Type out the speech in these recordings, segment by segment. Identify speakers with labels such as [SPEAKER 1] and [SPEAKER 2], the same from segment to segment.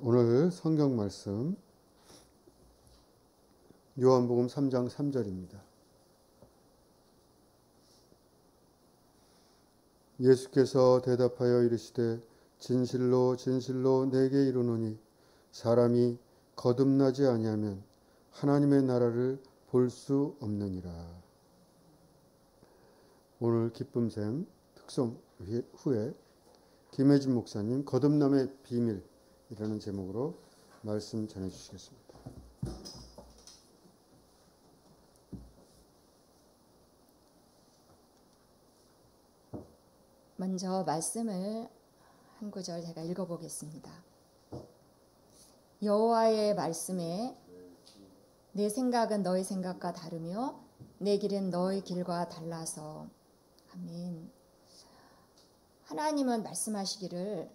[SPEAKER 1] 오늘 성경 말씀 요한복음 3장 3절입니다. 예수께서 대답하여 이르시되 진실로 진실로 내게 이르노니 사람이 거듭나지 아니하면 하나님의 나라를 볼 수 없느니라. 오늘 기쁨샘 특송 후에 김혜진 목사님 거듭남의 비밀이라는 제목으로 말씀 전해주시겠습니다.
[SPEAKER 2] 먼저 말씀을 한 구절 제가 읽어보겠습니다. 여호와의 말씀에 내 생각은 너의 생각과 다르며 내 길은 너의 길과 달라서. 아멘. 하나님은 말씀하시기를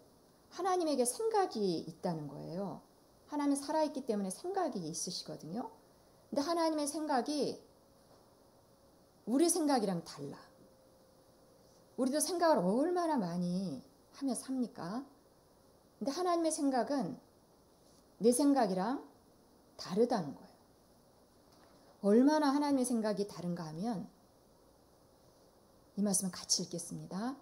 [SPEAKER 2] 하나님에게 생각이 있다는 거예요. 하나님은 살아있기 때문에 생각이 있으시거든요. 근데 하나님의 생각이 우리 생각이랑 달라. 우리도 생각을 얼마나 많이 하며 삽니까? 근데 하나님의 생각은 내 생각이랑 다르다는 거예요. 얼마나 하나님의 생각이 다른가 하면 이 말씀을 같이 읽겠습니다.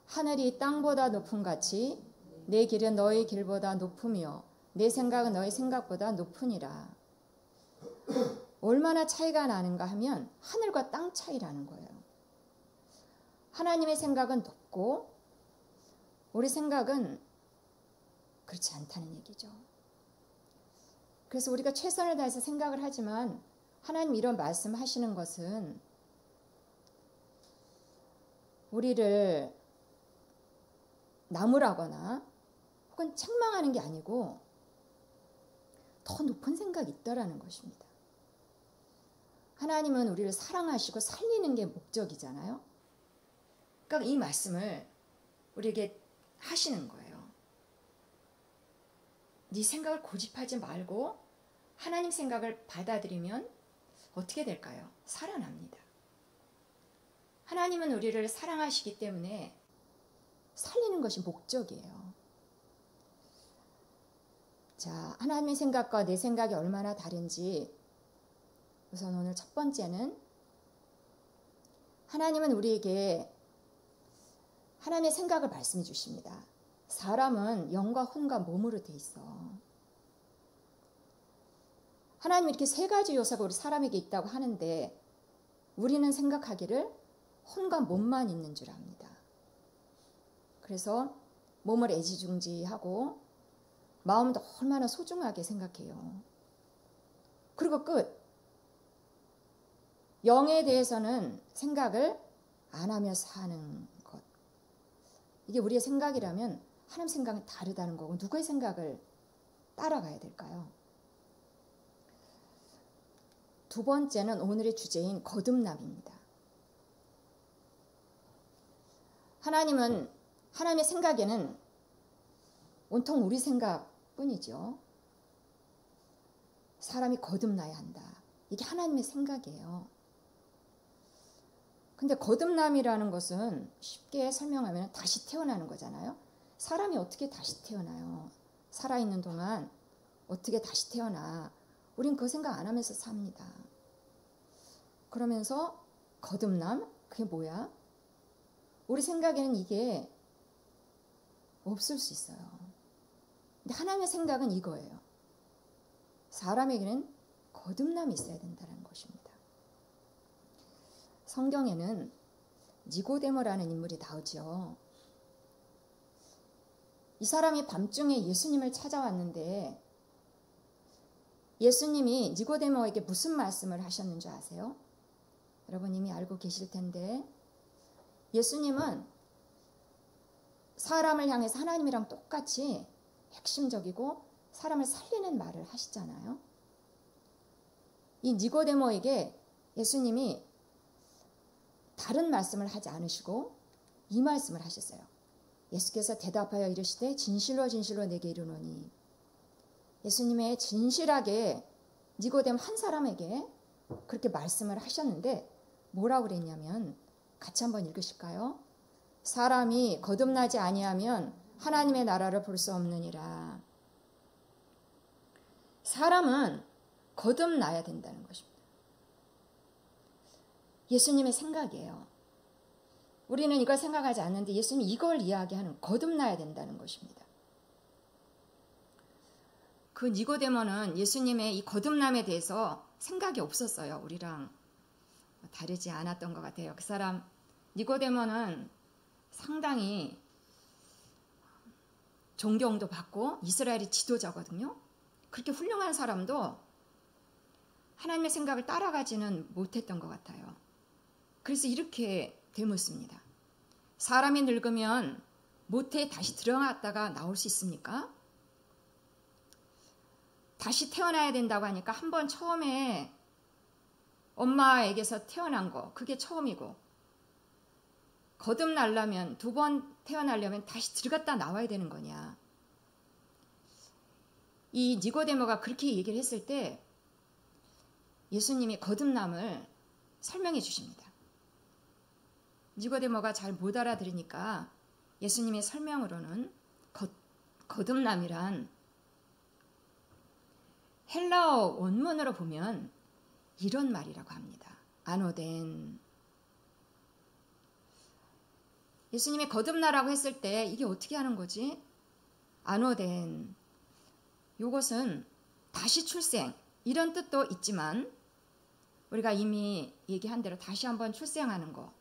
[SPEAKER 2] 하늘이 땅보다 높음 같이 내 길은 너의 길보다 높으며 내 생각은 너의 생각보다 높으니라. 얼마나 차이가 나는가 하면 하늘과 땅 차이라는 거예요. 하나님의 생각은 높고 우리 생각은 그렇지 않다는 얘기죠. 그래서 우리가 최선을 다해서 생각을 하지만 하나님 이런 말씀하시는 것은 우리를 나무라거나 혹은 책망하는 게 아니고 더 높은 생각이 있다라는 것입니다. 하나님은 우리를 사랑하시고 살리는 게 목적이잖아요. 그러니까 이 말씀을 우리에게 하시는 거예요. 네 생각을 고집하지 말고 하나님 생각을 받아들이면 어떻게 될까요? 살아납니다. 하나님은 우리를 사랑하시기 때문에 살리는 것이 목적이에요. 자, 하나님의 생각과 내 생각이 얼마나 다른지 우선 오늘 첫 번째는 하나님은 우리에게 하나님의 생각을 말씀해 주십니다. 사람은 영과 혼과 몸으로 돼 있어. 하나님은 이렇게 세 가지 요소가 우리 사람에게 있다고 하는데 우리는 생각하기를 혼과 몸만 있는 줄 압니다. 그래서 몸을 애지중지하고 마음도 얼마나 소중하게 생각해요. 그리고 끝. 영에 대해서는 생각을 안 하며 사는 것. 이게 우리의 생각이라면 하나님 생각은 다르다는 거고 누구의 생각을 따라가야 될까요? 두 번째는 오늘의 주제인 거듭남입니다. 하나님은 하나님의 생각에는 온통 우리 생각뿐이죠. 사람이 거듭나야 한다. 이게 하나님의 생각이에요. 근데 거듭남이라는 것은 쉽게 설명하면 다시 태어나는 거잖아요. 사람이 어떻게 다시 태어나요? 살아있는 동안 어떻게 다시 태어나? 우린 그 생각 안 하면서 삽니다. 그러면서 거듭남? 그게 뭐야? 우리 생각에는 이게 없을 수 있어요. 근데 하나님의 생각은 이거예요. 사람에게는 거듭남이 있어야 된다는 것입니다. 성경에는 니고데모라는 인물이 나오죠. 이 사람이 밤중에 예수님을 찾아왔는데 예수님이 니고데모에게 무슨 말씀을 하셨는 줄 아세요? 여러분 이미 알고 계실 텐데 예수님은 사람을 향해서 하나님이랑 똑같이 핵심적이고 사람을 살리는 말을 하시잖아요. 이 니고데모에게 예수님이 다른 말씀을 하지 않으시고 이 말씀을 하셨어요. 예수께서 대답하여 이르시되 진실로 진실로 내게 이르노니. 예수님의 진실하게 니고데모 한 사람에게 그렇게 말씀을 하셨는데 뭐라고 그랬냐면 같이 한번 읽으실까요? 사람이 거듭나지 아니하면 하나님의 나라를 볼 수 없느니라. 사람은 거듭나야 된다는 것입니다. 예수님의 생각이에요. 우리는 이걸 생각하지 않는데 예수님이 이걸 이야기하는 거듭나야 된다는 것입니다. 그 니고데모는 예수님의 이 거듭남에 대해서 생각이 없었어요. 우리랑 다르지 않았던 것 같아요. 그 사람 니고데모는 상당히 존경도 받고 이스라엘의 지도자거든요. 그렇게 훌륭한 사람도 하나님의 생각을 따라가지는 못했던 것 같아요. 그래서 이렇게 되묻습니다. 사람이 늙으면 모태에 다시 들어갔다가 나올 수 있습니까? 다시 태어나야 된다고 하니까 한 번 처음에 엄마에게서 태어난 거 그게 처음이고 거듭나려면 두 번 태어나려면 다시 들어갔다 나와야 되는 거냐. 이 니고데모가 그렇게 얘기를 했을 때 예수님이 거듭남을 설명해 주십니다. 니고데모가 잘 못 알아들으니까 예수님의 설명으로는 거듭남이란 헬라어 원문으로 보면 이런 말이라고 합니다. 아노덴. 예수님이 거듭나라고 했을 때 이게 어떻게 하는 거지? 아노덴. 이것은 다시 출생 이런 뜻도 있지만 우리가 이미 얘기한 대로 다시 한번 출생하는 거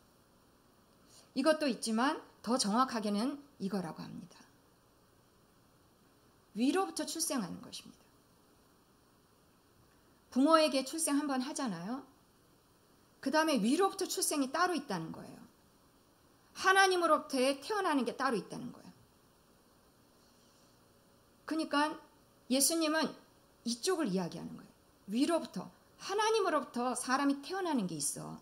[SPEAKER 2] 이것도 있지만 더 정확하게는 이거라고 합니다. 위로부터 출생하는 것입니다. 부모에게 출생 한번 하잖아요. 그 다음에 위로부터 출생이 따로 있다는 거예요. 하나님으로부터 태어나는 게 따로 있다는 거예요. 그러니까 예수님은 이쪽을 이야기하는 거예요. 위로부터 하나님으로부터 사람이 태어나는 게 있어.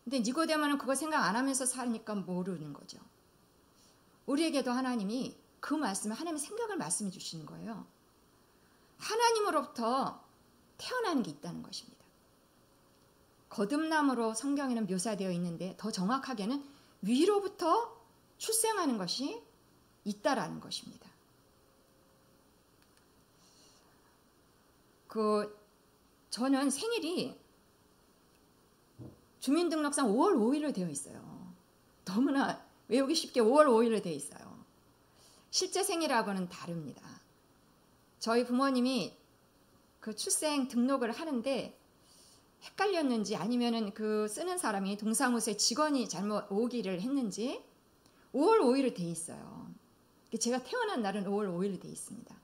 [SPEAKER 2] 근데 니고데모는 그거 생각 안 하면서 사니까 모르는 거죠. 우리에게도 하나님이 그 말씀을 하나님의 생각을 말씀해 주시는 거예요. 하나님으로부터 태어나는 게 있다는 것입니다. 거듭남으로 성경에는 묘사되어 있는데 더 정확하게는 위로부터 출생하는 것이 있다라는 것입니다. 저는 생일이 주민등록상 5월 5일로 되어 있어요. 너무나 외우기 쉽게 5월 5일로 되어 있어요. 실제 생일하고는 다릅니다. 저희 부모님이 그 출생 등록을 하는데 헷갈렸는지 아니면은 그 쓰는 사람이 동사무소의 직원이 잘못 오기를 했는지 5월 5일로 되어 있어요. 제가 태어난 날은 5월 5일로 되어 있습니다.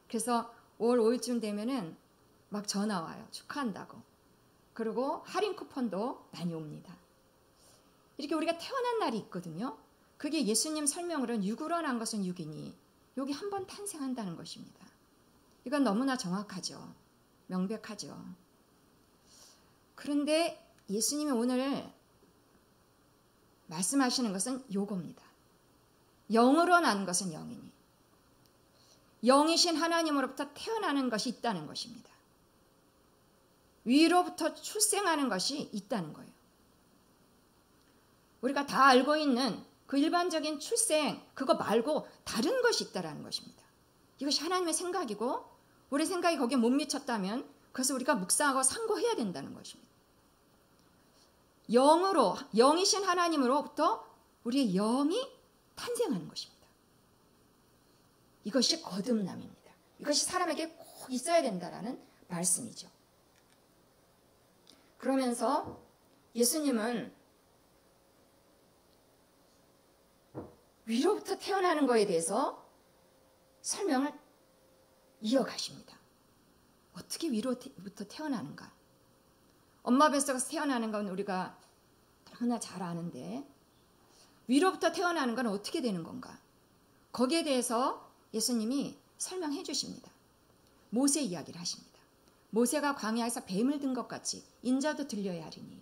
[SPEAKER 2] 그래서 5월 5일쯤 되면은 막 전화 와요. 축하한다고. 그리고 할인 쿠폰도 많이 옵니다. 이렇게 우리가 태어난 날이 있거든요. 그게 예수님 설명으로는 육으로 난 것은 육이니 여기 한 번 탄생한다는 것입니다. 이건 너무나 정확하죠. 명백하죠. 그런데 예수님이 오늘 말씀하시는 것은 요겁니다. 영으로 난 것은 영이니 영이신 하나님으로부터 태어나는 것이 있다는 것입니다. 위로부터 출생하는 것이 있다는 거예요. 우리가 다 알고 있는 그 일반적인 출생 그거 말고 다른 것이 있다는 것입니다. 이것이 하나님의 생각이고 우리 생각이 거기에 못 미쳤다면 그래서 우리가 묵상하고 상고해야 된다는 것입니다. 영으로 영이신 하나님으로부터 우리의 영이 탄생하는 것입니다. 이것이 거듭남입니다. 이것이 사람에게 꼭 있어야 된다라는 말씀이죠. 그러면서 예수님은 위로부터 태어나는 것에 대해서 설명을 이어가십니다. 어떻게 위로부터 태어나는가? 엄마 뱃속에서 태어나는 건 우리가 너무나 잘 아는데 위로부터 태어나는 건 어떻게 되는 건가? 거기에 대해서 예수님이 설명해 주십니다. 모세 이야기를 하십니다. 모세가 광야에서 뱀을 든 것 같이 인자도 들려야 하리니.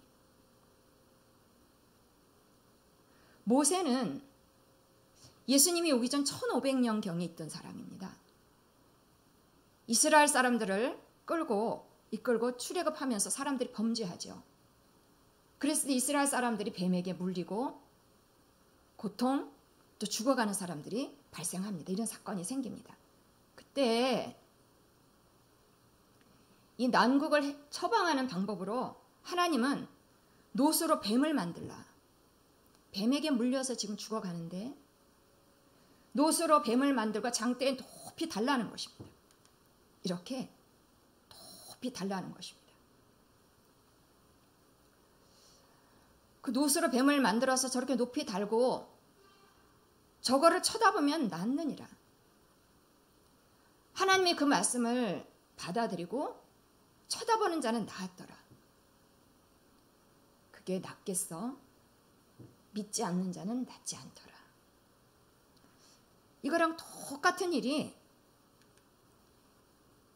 [SPEAKER 2] 모세는 예수님이 오기 전 1500년경에 있던 사람입니다. 이스라엘 사람들을 이끌고 출애굽하면서 사람들이 범죄하죠. 그래서 이스라엘 사람들이 뱀에게 물리고 고통 또 죽어가는 사람들이 발생합니다. 이런 사건이 생깁니다. 그때 이 난국을 처방하는 방법으로 하나님은 노수로 뱀을 만들라. 뱀에게 물려서 지금 죽어가는데 노수로 뱀을 만들고 장대에 높이 달라는 것입니다. 이렇게 높이 달라는 것입니다. 그 노수로 뱀을 만들어서 저렇게 높이 달고 저거를 쳐다보면 낫느니라. 하나님의 그 말씀을 받아들이고 쳐다보는 자는 나았더라. 그게 낫겠어? 믿지 않는 자는 낫지 않더라. 이거랑 똑같은 일이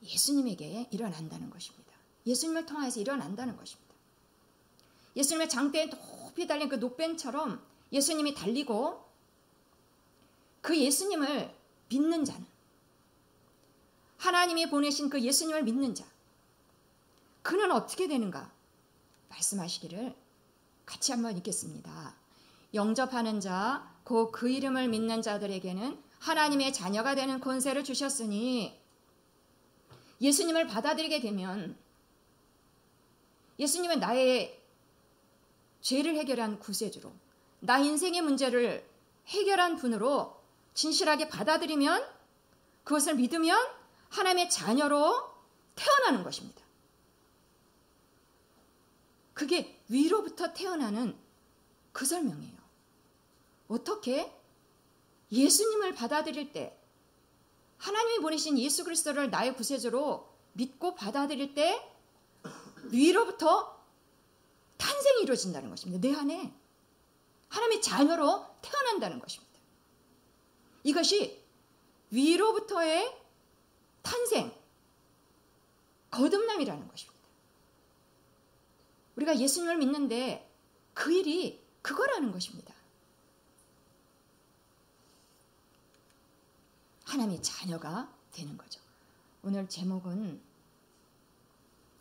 [SPEAKER 2] 예수님에게 일어난다는 것입니다. 예수님을 통해서 일어난다는 것입니다. 예수님의 장대에 높이 달린 그 노뱀처럼 예수님이 달리고 그 예수님을 믿는 자는, 하나님이 보내신 그 예수님을 믿는 자, 그는 어떻게 되는가 말씀하시기를 같이 한번 읽겠습니다. 영접하는 자, 곧 그 이름을 믿는 자들에게는 하나님의 자녀가 되는 권세를 주셨으니, 예수님을 받아들이게 되면 예수님은 나의 죄를 해결한 구세주로, 나 인생의 문제를 해결한 분으로 진실하게 받아들이면, 그것을 믿으면 하나님의 자녀로 태어나는 것입니다. 그게 위로부터 태어나는 그 설명이에요. 어떻게? 예수님을 받아들일 때, 하나님이 보내신 예수 그리스도를 나의 구세주로 믿고 받아들일 때 위로부터 탄생이 이루어진다는 것입니다. 내 안에 하나님의 자녀로 태어난다는 것입니다. 이것이 위로부터의 탄생, 거듭남이라는 것입니다. 우리가 예수님을 믿는데 그 일이 그거라는 것입니다. 하나님의 자녀가 되는 거죠. 오늘 제목은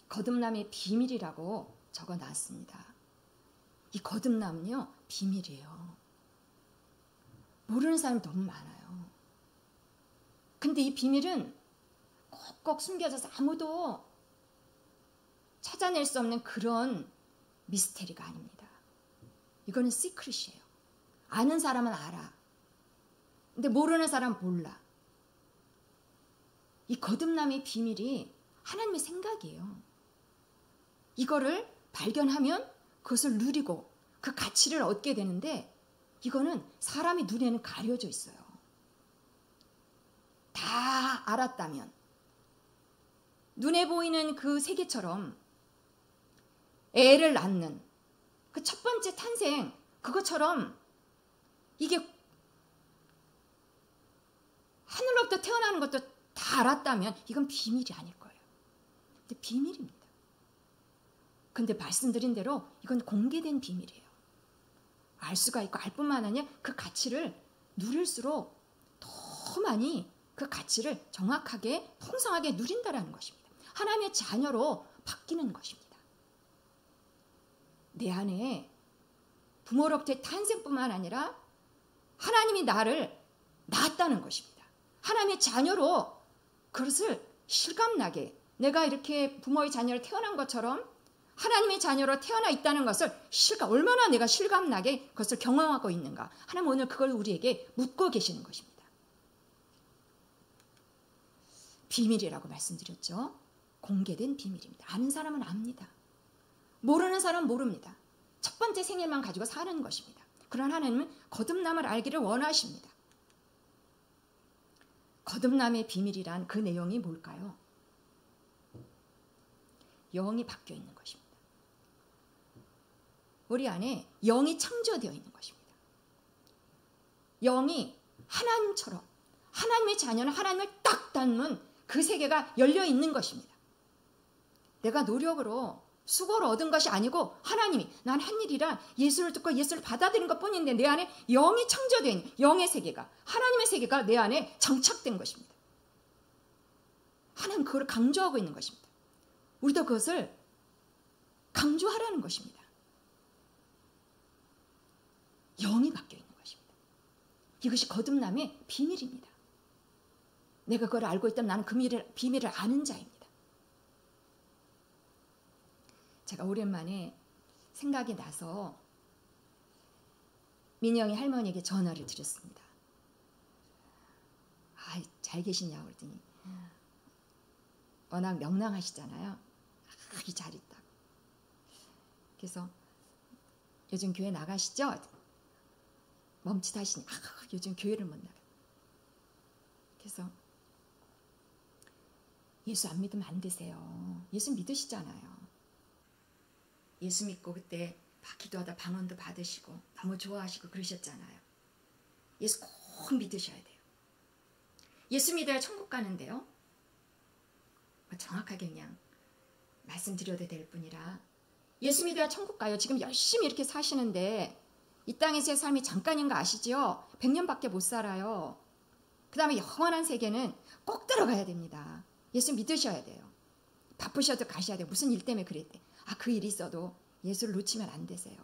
[SPEAKER 2] 거듭남의 비밀이라고 적어놨습니다. 이 거듭남은요, 비밀이에요. 모르는 사람이 너무 많아요. 근데 이 비밀은 꼭꼭 숨겨져서 아무도 찾아낼 수 없는 그런 미스테리가 아닙니다. 이거는 시크릿이에요. 아는 사람은 알아. 근데 모르는 사람은 몰라. 이 거듭남의 비밀이 하나님의 생각이에요. 이거를 발견하면 그것을 누리고 그 가치를 얻게 되는데, 이거는 사람의 눈에는 가려져 있어요. 다 알았다면, 눈에 보이는 그 세계처럼 애를 낳는 그 첫 번째 탄생, 그것처럼 이게 하늘로부터 태어나는 것도 다 알았다면 이건 비밀이 아닐 거예요. 근데 비밀입니다. 근데 말씀드린 대로 이건 공개된 비밀이에요. 알 수가 있고 알 뿐만 아니라 그 가치를 누릴수록 더 많이 그 가치를 정확하게 풍성하게 누린다라는 것입니다. 하나님의 자녀로 바뀌는 것입니다. 내 안에 부모로부터의 탄생뿐만 아니라 하나님이 나를 낳았다는 것입니다. 하나님의 자녀로 그것을 실감나게, 내가 이렇게 부모의 자녀로 태어난 것처럼 하나님의 자녀로 태어나 있다는 것을 얼마나 내가 실감나게 그것을 경험하고 있는가. 하나님 오늘 그걸 우리에게 묻고 계시는 것입니다. 비밀이라고 말씀드렸죠. 공개된 비밀입니다. 아는 사람은 압니다. 모르는 사람은 모릅니다. 첫 번째 생일만 가지고 사는 것입니다. 그러나 하나님은 거듭남을 알기를 원하십니다. 거듭남의 비밀이란 그 내용이 뭘까요? 영이 바뀌어 있는 것입니다. 우리 안에 영이 창조되어 있는 것입니다. 영이 하나님처럼, 하나님의 자녀는 하나님을 딱 닮은 그 세계가 열려 있는 것입니다. 내가 노력으로 수고를 얻은 것이 아니고 하나님이 난 한 일이란 예수를 듣고 예수를 받아들인 것뿐인데 내 안에 영이 창조되어 있는 영의 세계가, 하나님의 세계가 내 안에 정착된 것입니다. 하나님 그걸 강조하고 있는 것입니다. 우리도 그것을 강조하라는 것입니다. 영이 바뀌어 있는 것입니다. 이것이 거듭남의 비밀입니다. 내가 그걸 알고 있다면 나는 그 비밀을 아는 자입니다. 제가 오랜만에 생각이 나서 민영이 할머니에게 전화를 드렸습니다. 잘 계시냐고 그랬더니 워낙 명랑하시잖아요. 아주 잘 있다고. 그래서 요즘 교회 나가시죠? 멈칫하시니 요즘 교회를 못 나가. 그래서 예수 안 믿으면 안 되세요. 예수 믿으시잖아요. 예수 믿고 그때 기도하다 방언도 받으시고 너무 좋아하시고 그러셨잖아요. 예수 꼭 믿으셔야 돼요. 예수 믿어야 천국 가는데요. 정확하게 그냥 말씀드려도 될 뿐이라 예수 믿어야 천국 가요. 지금 열심히 이렇게 사시는데 이 땅에서의 삶이 잠깐인 거 아시죠? 100년밖에 못 살아요. 그 다음에 영원한 세계는 꼭 들어가야 됩니다. 예수 믿으셔야 돼요. 바쁘셔도 가셔야 돼요. 무슨 일 때문에 그랬대. 그 일이 있어도 예수를 놓치면 안 되세요.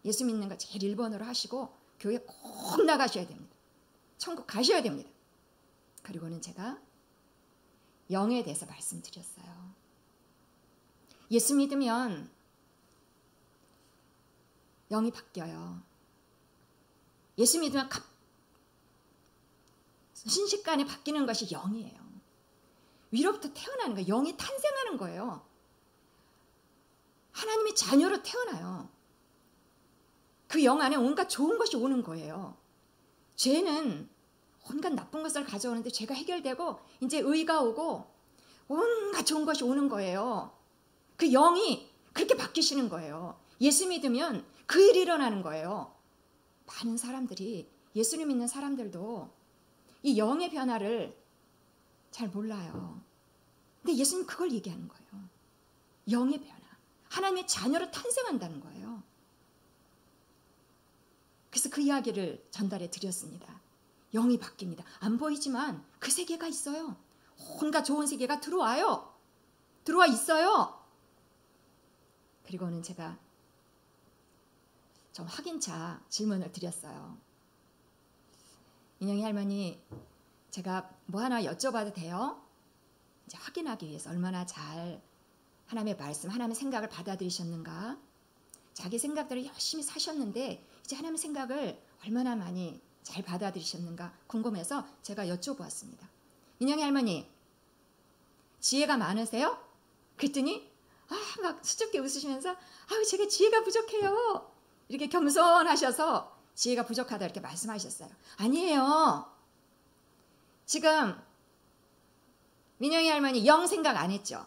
[SPEAKER 2] 예수 믿는 거 제일 1번으로 하시고 교회 꼭 나가셔야 됩니다. 천국 가셔야 됩니다. 그리고는 제가 영에 대해서 말씀드렸어요. 예수 믿으면 영이 바뀌어요. 예수 믿으면 순식간에 바뀌는 것이 영이에요. 위로부터 태어나는 거예요. 영이 탄생하는 거예요. 하나님의 자녀로 태어나요. 그 영 안에 온갖 좋은 것이 오는 거예요. 죄는 온갖 나쁜 것을 가져오는데 죄가 해결되고 이제 의가 오고 온갖 좋은 것이 오는 거예요. 그 영이 그렇게 바뀌시는 거예요. 예수 믿으면 그 일이 일어나는 거예요. 많은 사람들이 예수를 믿는 사람들도 이 영의 변화를 잘 몰라요. 근데 예수님 그걸 얘기하는 거예요. 영의 변화. 하나님의 자녀로 탄생한다는 거예요. 그래서 그 이야기를 전달해 드렸습니다. 영이 바뀝니다. 안 보이지만 그 세계가 있어요. 온갖 좋은 세계가 들어와요. 들어와 있어요. 그리고는 제가 좀 확인차 질문을 드렸어요. 인영이 할머니, 제가 뭐 하나 여쭤봐도 돼요? 이제 확인하기 위해서 얼마나 잘 하나님의 말씀, 하나님의 생각을 받아들이셨는가? 자기 생각대로 열심히 사셨는데 이제 하나님의 생각을 얼마나 많이 잘 받아들이셨는가 궁금해서 제가 여쭤보았습니다. 인영이 할머니, 지혜가 많으세요? 그랬더니 막 수줍게 웃으시면서 제가 지혜가 부족해요. 이렇게 겸손하셔서 지혜가 부족하다 이렇게 말씀하셨어요. 아니에요. 지금 민영이 할머니 영 생각 안 했죠?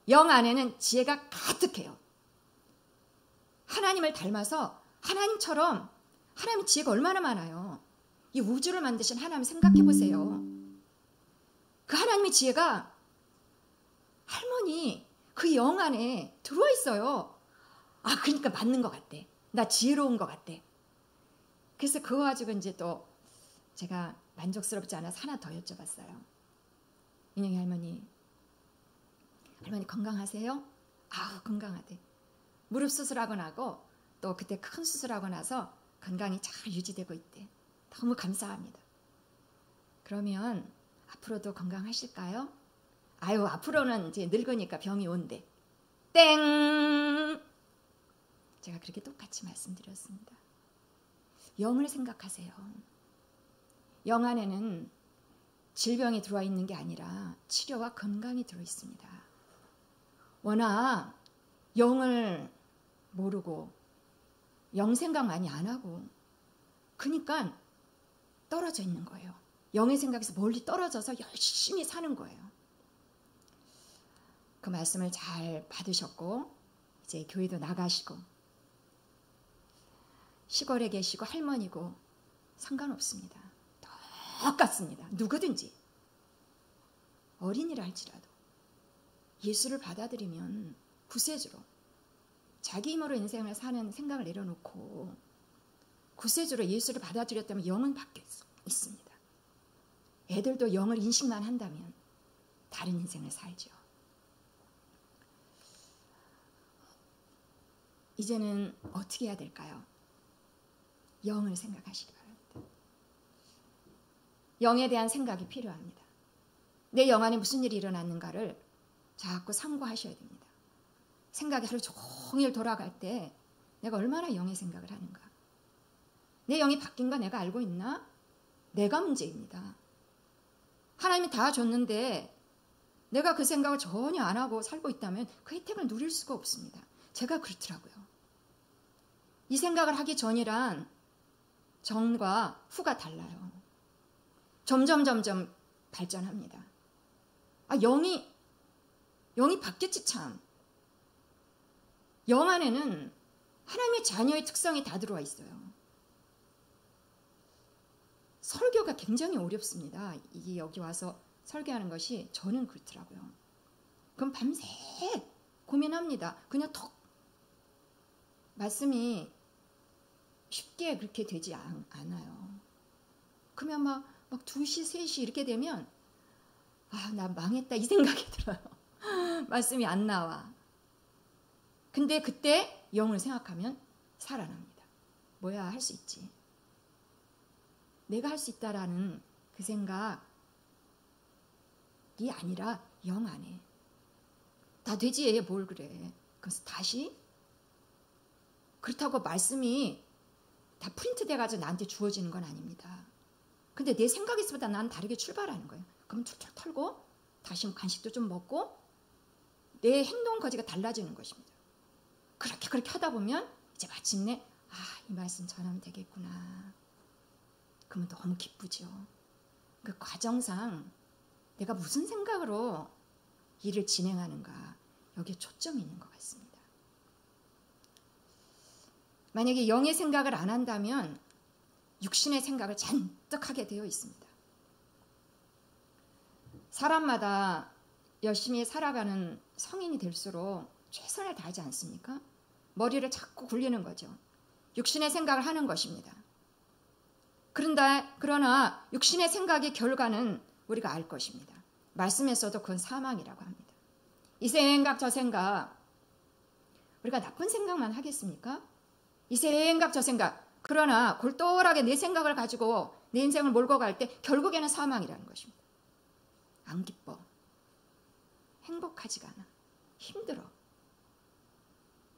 [SPEAKER 2] 영 안에는 지혜가 가득해요. 하나님을 닮아서 하나님처럼 하나님의 지혜가 얼마나 많아요. 이 우주를 만드신 하나님 생각해 보세요. 그 하나님의 지혜가 할머니 그 영 안에 들어와 있어요. 그러니까 맞는 것 같대. 나 지혜로운 것 같대. 그래서 그거 가지고 이제 또 제가 만족스럽지 않아서 하나 더 여쭤봤어요. 인영이 할머니 건강하세요? 건강하대. 무릎 수술하고 나고 또 그때 큰 수술하고 나서 건강이 잘 유지되고 있대. 너무 감사합니다. 그러면 앞으로도 건강하실까요? 앞으로는 이제 늙으니까 병이 온대. 땡! 제가 그렇게 똑같이 말씀드렸습니다. 영을 생각하세요. 영 안에는 질병이 들어와 있는 게 아니라 치료와 건강이 들어 있습니다. 워낙 영을 모르고 영 생각 많이 안 하고 그러니까 떨어져 있는 거예요. 영의 생각에서 멀리 떨어져서 열심히 사는 거예요. 그 말씀을 잘 받으셨고 이제 교회도 나가시고 시골에 계시고 할머니고 상관없습니다. 똑같습니다. 누구든지 어린이라 할지라도 예수를 받아들이면 구세주로 자기 힘으로 인생을 사는 생각을 내려놓고 구세주로 예수를 받아들였다면 영은 바뀔 수 있습니다. 애들도 영을 인식만 한다면 다른 인생을 살죠. 이제는 어떻게 해야 될까요? 영을 생각하시기 바랍니다. 영에 대한 생각이 필요합니다. 내 영 안에 무슨 일이 일어났는가를 자꾸 상고하셔야 됩니다. 생각이 하루 종일 돌아갈 때 내가 얼마나 영의 생각을 하는가. 내 영이 바뀐 거 내가 알고 있나? 내가 문제입니다. 하나님이 다 줬는데 내가 그 생각을 전혀 안 하고 살고 있다면 그 혜택을 누릴 수가 없습니다. 제가 그렇더라고요. 이 생각을 하기 전이란 전과 후가 달라요. 점점 발전합니다. 영이 바뀌었지 참. 영 안에는 하나님의 자녀의 특성이 다 들어와 있어요. 설교가 굉장히 어렵습니다. 이게 여기 와서 설교하는 것이 저는 그렇더라고요. 그럼 밤새 고민합니다. 그냥 턱 말씀이 쉽게 그렇게 되지 않아요. 그러면 막 2시, 3시 이렇게 되면 나 망했다 이 생각이 들어요. 말씀이 안 나와. 근데 그때 영을 생각하면 살아납니다. 뭐야 할 수 있지. 내가 할 수 있다라는 그 생각이 아니라 영 안에 다 되지 뭘 그래. 그래서 다시 그렇다고 말씀이 다 프린트 돼가지고 나한테 주어지는 건 아닙니다. 근데 내 생각에서보다 난 다르게 출발하는 거예요. 그럼 툴툴 털고 다시 간식도 좀 먹고 내 행동 거지가 달라지는 것입니다. 그렇게 하다 보면 이제 마침내 이 말씀 전하면 되겠구나. 그러면 너무 기쁘죠. 그 과정상 내가 무슨 생각으로 일을 진행하는가 여기에 초점이 있는 것 같습니다. 만약에 영의 생각을 안 한다면 육신의 생각을 잔뜩 하게 되어 있습니다. 사람마다 열심히 살아가는 성인이 될수록 최선을 다하지 않습니까? 머리를 자꾸 굴리는 거죠. 육신의 생각을 하는 것입니다. 그러나 육신의 생각의 결과는 우리가 알 것입니다. 말씀에서도 그건 사망이라고 합니다. 이 생각 저 생각 우리가 나쁜 생각만 하겠습니까? 이 생각 저 생각 그러나 골똘하게 내 생각을 가지고 내 인생을 몰고 갈 때 결국에는 사망이라는 것입니다. 안 기뻐. 행복하지가 않아. 힘들어.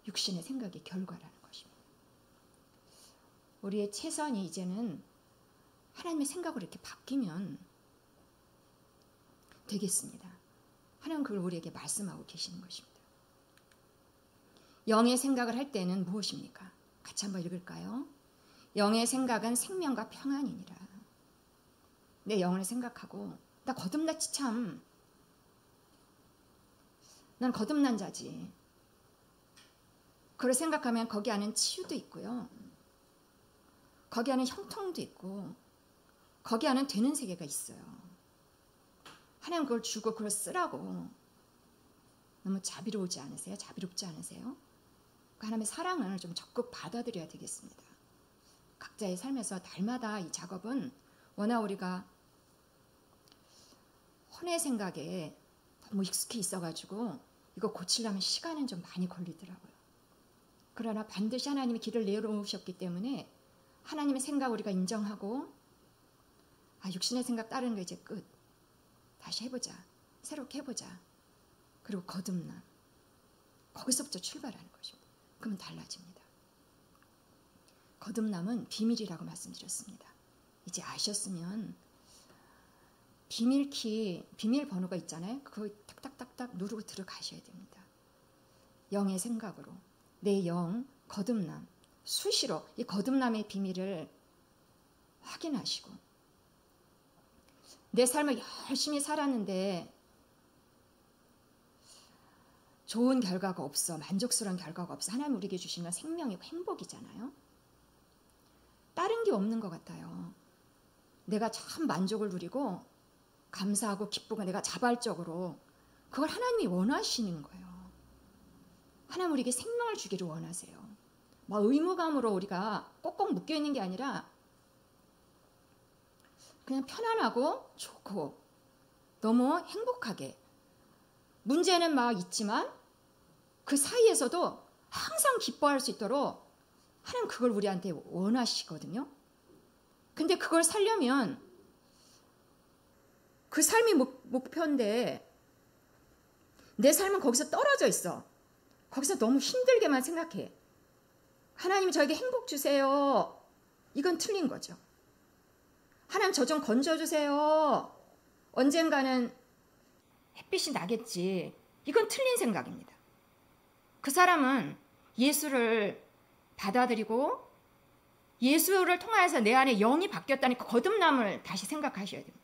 [SPEAKER 2] 육신의 생각의 결과라는 것입니다. 우리의 최선이 이제는 하나님의 생각으로 이렇게 바뀌면 되겠습니다. 하나님 그걸 우리에게 말씀하고 계시는 것입니다. 영의 생각을 할 때는 무엇입니까? 같이 한번 읽을까요? 영의 생각은 생명과 평안이니라. 내 영을 생각하고 나 거듭났지 참. 난 거듭난 자지. 그걸 생각하면 거기 안에는 치유도 있고요. 거기 안에는 형통도 있고 거기 안에는 되는 세계가 있어요. 하나님 그걸 주고 그걸 쓰라고. 너무 자비로우지 않으세요? 자비롭지 않으세요? 하나님의 사랑을 좀 적극 받아들여야 되겠습니다. 각자의 삶에서 날마다 이 작업은 워낙 우리가 혼의 생각에 너무 익숙해 있어가지고 이거 고치려면 시간은 좀 많이 걸리더라고요. 그러나 반드시 하나님이 길을 내놓으셨기 때문에 하나님의 생각 우리가 인정하고 육신의 생각 따르는 거 이제 끝. 다시 해보자. 새롭게 해보자. 그리고 거듭남. 거기서부터 출발하는 것입니다. 그러면 달라집니다. 거듭남은 비밀이라고 말씀드렸습니다. 이제 아셨으면 비밀키, 비밀번호가 있잖아요. 그거 딱딱딱딱 누르고 들어가셔야 됩니다. 영의 생각으로 내 영 거듭남 수시로 이 거듭남의 비밀을 확인하시고 내 삶을 열심히 살았는데 좋은 결과가 없어. 만족스러운 결과가 없어. 하나님 우리에게 주신 건 생명이고 행복이잖아요. 다른 게 없는 것 같아요. 내가 참 만족을 누리고 감사하고 기쁘고 내가 자발적으로 그걸 하나님이 원하시는 거예요. 하나님 우리에게 생명을 주기를 원하세요. 의무감으로 우리가 꼭꼭 묶여있는 게 아니라 그냥 편안하고 좋고 너무 행복하게 문제는 막 있지만 그 사이에서도 항상 기뻐할 수 있도록 하나님 그걸 우리한테 원하시거든요. 근데 그걸 살려면 그 삶이 목표인데 내 삶은 거기서 떨어져 있어. 거기서 너무 힘들게만 생각해. 하나님 저에게 행복 주세요. 이건 틀린 거죠. 하나님 저 좀 건져주세요. 언젠가는 햇빛이 나겠지. 이건 틀린 생각입니다. 그 사람은 예수를 받아들이고 예수를 통해서 내 안에 영이 바뀌었다는 그 거듭남을 다시 생각하셔야 됩니다.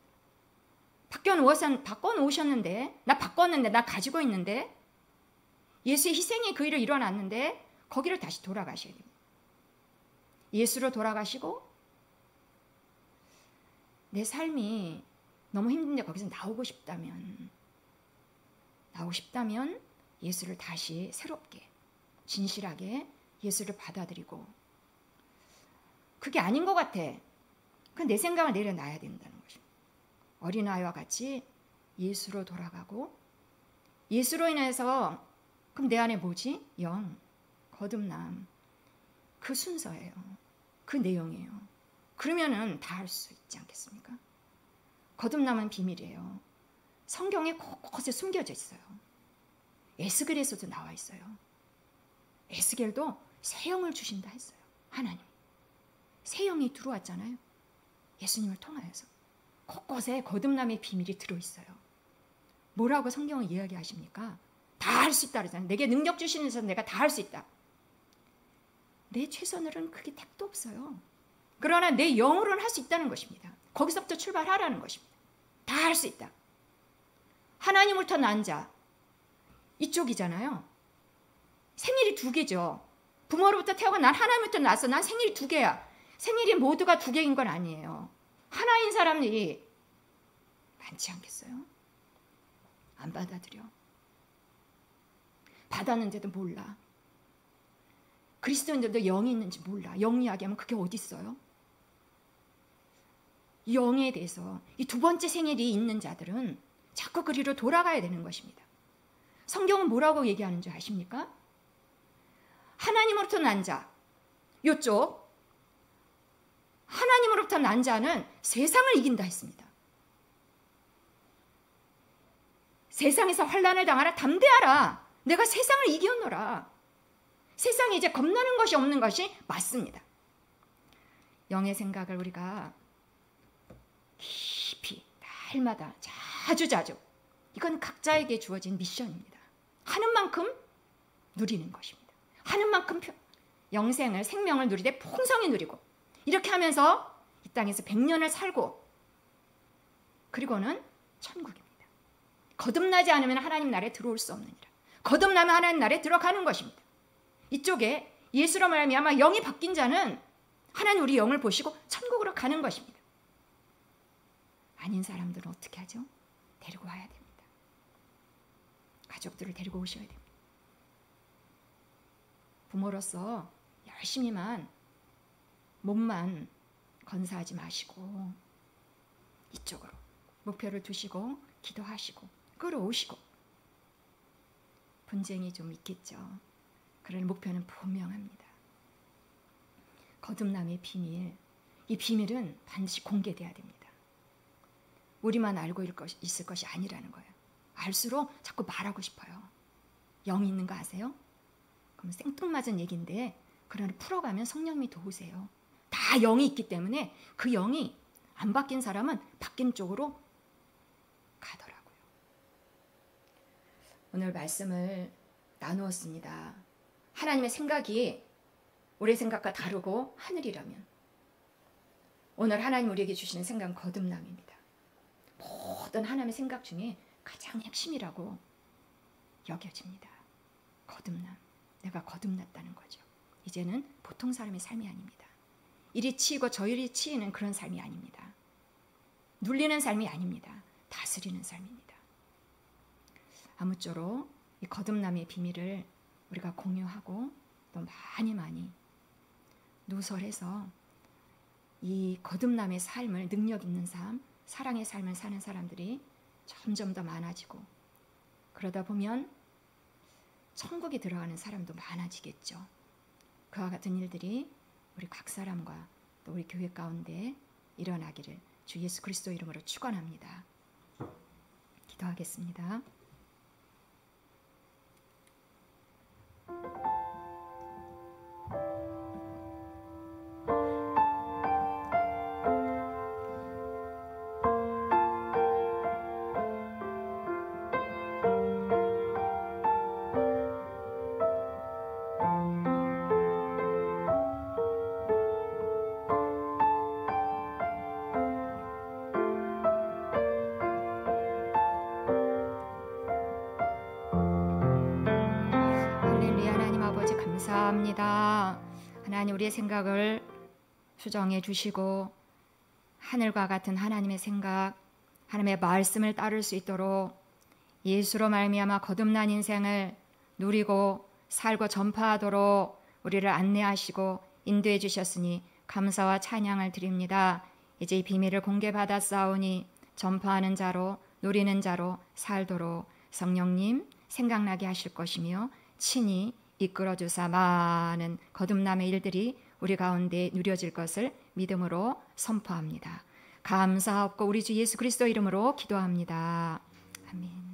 [SPEAKER 2] 바꿔놓으셨는데, 나 바꿨는데, 나 가지고 있는데, 예수의 희생이 그 일을 일어났는데 거기를 다시 돌아가셔야 됩니다. 예수로 돌아가시고 내 삶이 너무 힘든데 거기서 나오고 싶다면 예수를 다시 새롭게 진실하게 예수를 받아들이고, 그게 아닌 것 같아. 그 내 생각을 내려놔야 된다는 것입니다. 어린아이와 같이 예수로 돌아가고, 예수로 인해서 그럼 내 안에 뭐지? 영, 거듭남. 그 순서예요. 그 내용이에요. 그러면은 다 할 수 있지 않겠습니까? 거듭남은 비밀이에요. 성경에 곳곳에 숨겨져 있어요. 에스겔에서도 나와 있어요. 에스겔도 새 영을 주신다 했어요. 하나님. 새 영이 들어왔잖아요. 예수님을 통하여서. 곳곳에 거듭남의 비밀이 들어있어요. 뭐라고 성경을 이야기하십니까? 다 할 수 있다 그러잖아요. 내게 능력 주시는 데서 내가 다 할 수 있다. 내 최선으로는 그게 택도 없어요. 그러나 내 영으로는 할 수 있다는 것입니다. 거기서부터 출발하라는 것입니다. 다 할 수 있다. 하나님으로부터 난 자, 이쪽이잖아요. 생일이 2개죠. 부모로부터 태어나 난 하나님부터 났어. 난 생일이 2개야. 생일이 모두가 2개인 건 아니에요. 하나인 사람들이 많지 않겠어요? 안 받아들여. 받았는데도 몰라. 그리스도인들도 영이 있는지 몰라. 영 이야기하면 그게 어디 있어요? 영에 대해서 이 2번째 생일이 있는 자들은 자꾸 그리로 돌아가야 되는 것입니다. 성경은 뭐라고 얘기하는 줄 아십니까? 하나님으로부터 난 자, 요쪽 하나님으로부터 난 자는 세상을 이긴다 했습니다. 세상에서 환난을 당하라 담대하라. 내가 세상을 이겼노라. 세상에 이제 겁나는 것이 없는 것이 맞습니다. 영의 생각을 우리가 깊이 날마다 자주 이건 각자에게 주어진 미션입니다. 하는 만큼 누리는 것입니다. 하는 만큼 영생을 생명을 누리되 풍성히 누리고 이렇게 하면서 이 땅에서 100년을 살고 그리고는 천국입니다. 거듭나지 않으면 하나님 나라에 들어올 수 없느니라. 거듭나면 하나님 나라에 들어가는 것입니다. 이쪽에 예수로 말미암아 영이 바뀐 자는 하나님 우리 영을 보시고 천국으로 가는 것입니다. 아닌 사람들은 어떻게 하죠? 데리고 와야 됩니다. 가족들을 데리고 오셔야 됩니다. 부모로서 열심히만 몸만 건사하지 마시고 이쪽으로 목표를 두시고 기도하시고 끌어오시고 분쟁이 좀 있겠죠. 그러나 목표는 분명합니다. 거듭남의 비밀, 이 비밀은 반드시 공개돼야 됩니다. 우리만 알고 있을 것이 아니라는 거예요. 알수록 자꾸 말하고 싶어요. 영이 있는 거 아세요? 그럼 생뚱맞은 얘기인데 그러나 풀어가면 성령님이 도우세요. 다 영이 있기 때문에 그 영이 안 바뀐 사람은 바뀐 쪽으로 가더라고요. 오늘 말씀을 나누었습니다. 하나님의 생각이 우리의 생각과 다르고 하늘이라면 오늘 하나님 우리에게 주시는 생각은 거듭남입니다. 모든 하나님의 생각 중에 가장 핵심이라고 여겨집니다. 거듭남. 내가 거듭났다는 거죠. 이제는 보통 사람의 삶이 아닙니다. 이리 치이고 저리 치이는 그런 삶이 아닙니다. 눌리는 삶이 아닙니다. 다스리는 삶입니다. 아무쪼록 이 거듭남의 비밀을 우리가 공유하고 또 많이 누설해서 이 거듭남의 삶을 능력 있는 삶, 사랑의 삶을 사는 사람들이 점점 더 많아지고 그러다 보면 천국에 들어가는 사람도 많아지겠죠. 그와 같은 일들이 우리 각 사람과 또 우리 교회 가운데 일어나기를 주 예수 그리스도 이름으로 축원합니다. 기도하겠습니다. 할렐루야. 하나님 아버지 감사합니다. 하나님 우리의 생각을 수정해 주시고 하늘과 같은 하나님의 생각, 하나님의 말씀을 따를 수 있도록 예수로 말미암아 거듭난 인생을 누리고 살고 전파하도록 우리를 안내하시고 인도해 주셨으니 감사와 찬양을 드립니다. 이제 이 비밀을 공개받았사오니 전파하는 자로 누리는 자로 살도록 성령님 생각나게 하실 것이며 친히 이끌어주사 많은 거듭남의 일들이 우리 가운데 누려질 것을 믿음으로 선포합니다. 감사하옵고 우리 주 예수 그리스도 이름으로 기도합니다. 아멘.